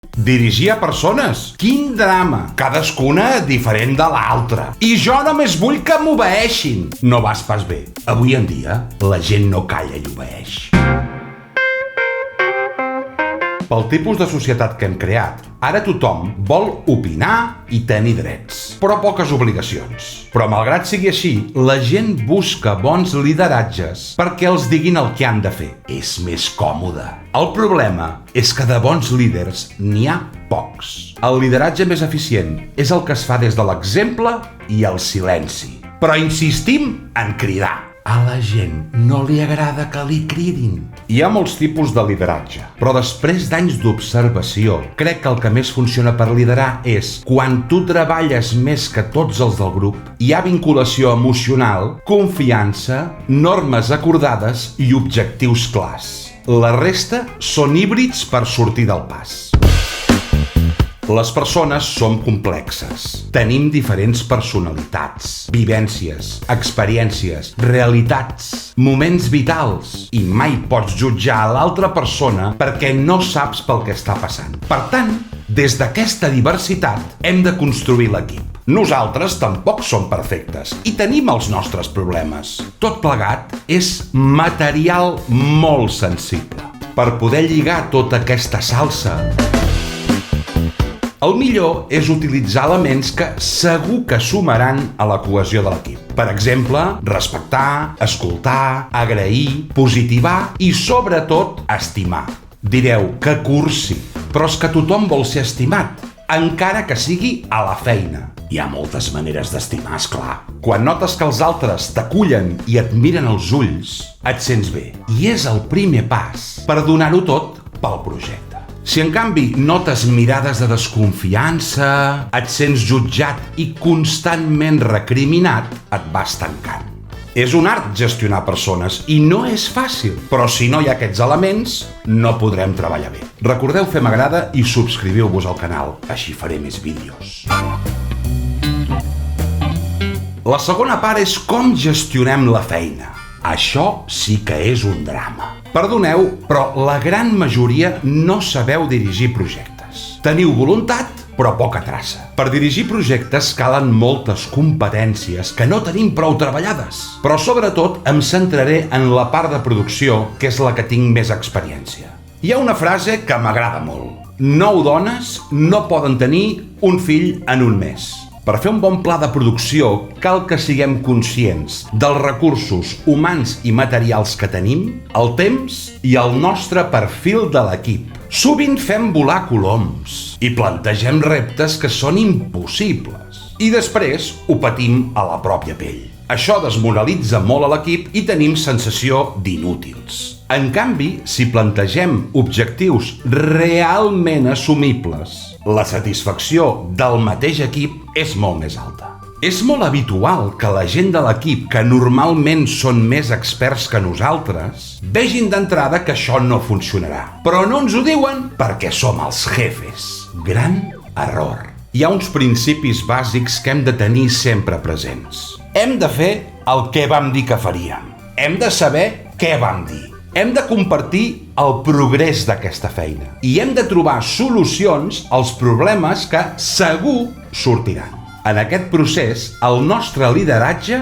Dirigir a persones? Quin drama! Cadascuna diferent de l'altra. I jo només vull que m'obeeixin. No vas pas bé. Avui en dia, la gent no calla i obeeix. Pel tipus de societat que hem creat, ara tothom vol opinar i tenir drets, però poques obligacions. Però malgrat sigui així, la gent busca bons lideratges perquè els diguin el que han de fer. És més còmode. El problema és que de bons líders n'hi ha pocs. El lideratge més eficient és el que es fa des de l'exemple i el silenci. Però insistim en cridar. A la gent no li agrada que li cridin. Hi ha molts tipus de lideratge, però després d'anys d'observació, crec que el que més funciona per liderar és quan tu treballes més que tots els del grup, hi ha vinculació emocional, confiança, normes acordades i objectius clars. La resta són híbrids per sortir del pas. Les persones som complexes. Tenim diferents personalitats, vivències, experiències, realitats, moments vitals, i mai pots jutjar a l'altra persona perquè no saps pel que està passant. Per tant, des d'aquesta diversitat hem de construir l'equip. Nosaltres tampoc som perfectes i tenim els nostres problemes. Tot plegat és material molt sensible. Per poder lligar tota aquesta salsa, el millor és utilitzar elements que segur que sumaran a la cohesió de l'equip. Per exemple, respectar, escoltar, agrair, positivar i, sobretot, estimar. Direu que cursi, però és que tothom vol ser estimat, encara que sigui a la feina. Hi ha moltes maneres d'estimar, esclar. Quan notes que els altres t'acullen i et miren als ulls, et sents bé. I és el primer pas per donar-ho tot pel projecte. Si en canvi notes mirades de desconfiança, et sents jutjat i constantment recriminat, et vas tancant. És un art gestionar persones i no és fàcil, però si no hi ha aquests elements, no podrem treballar bé. Recordeu fer m'agrada i subscriviu-vos al canal, així faré més vídeos. La segona part és com gestionem la feina. Això sí que és un drama. Perdoneu, però la gran majoria no sabeu dirigir projectes. Teniu voluntat, però poca traça. Per dirigir projectes calen moltes competències que no tenim prou treballades. Però sobretot em centraré en la part de producció, que és la que tinc més experiència. Hi ha una frase que m'agrada molt. 9 dones no poden tenir un fill en un mes. Per fer un bon pla de producció, cal que siguem conscients dels recursos humans i materials que tenim, el temps i el nostre perfil de l'equip. Sovint fem volar coloms i plantegem reptes que són impossibles. I després ho patim a la pròpia pell. Això desmoralitza molt a l'equip i tenim sensació d'inútils. En canvi, si plantegem objectius realment assumibles, la satisfacció del mateix equip és molt més alta. És molt habitual que la gent de l'equip, que normalment són més experts que nosaltres, vegin d'entrada que això no funcionarà. Però no ens ho diuen perquè som els jefes. Gran error. Hi ha uns principis bàsics que hem de tenir sempre presents. Hem de fer el que vam dir que faríem. Hem de saber què vam dir. Hem de compartir el progrés d'aquesta feina i hem de trobar solucions als problemes que segur sortiran. En aquest procés, el nostre lideratge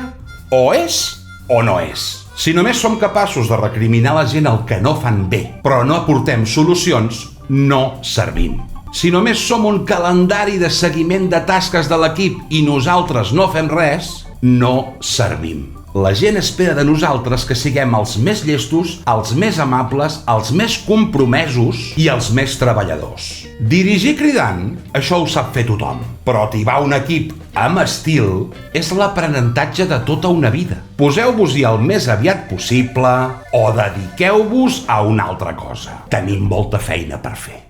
o és o no és. Si només som capaços de recriminar a la gent el que no fan bé, però no aportem solucions, no servim. Si només som un calendari de seguiment de tasques de l'equip i nosaltres no fem res, no servim. La gent espera de nosaltres que siguem els més llestos, els més amables, els més compromesos i els més treballadors. Dirigir cridant, això ho sap fer tothom, però tibar un equip amb estil és l'aprenentatge de tota una vida. Poseu-vos-hi el més aviat possible o dediqueu-vos a una altra cosa. Tenim molta feina per fer.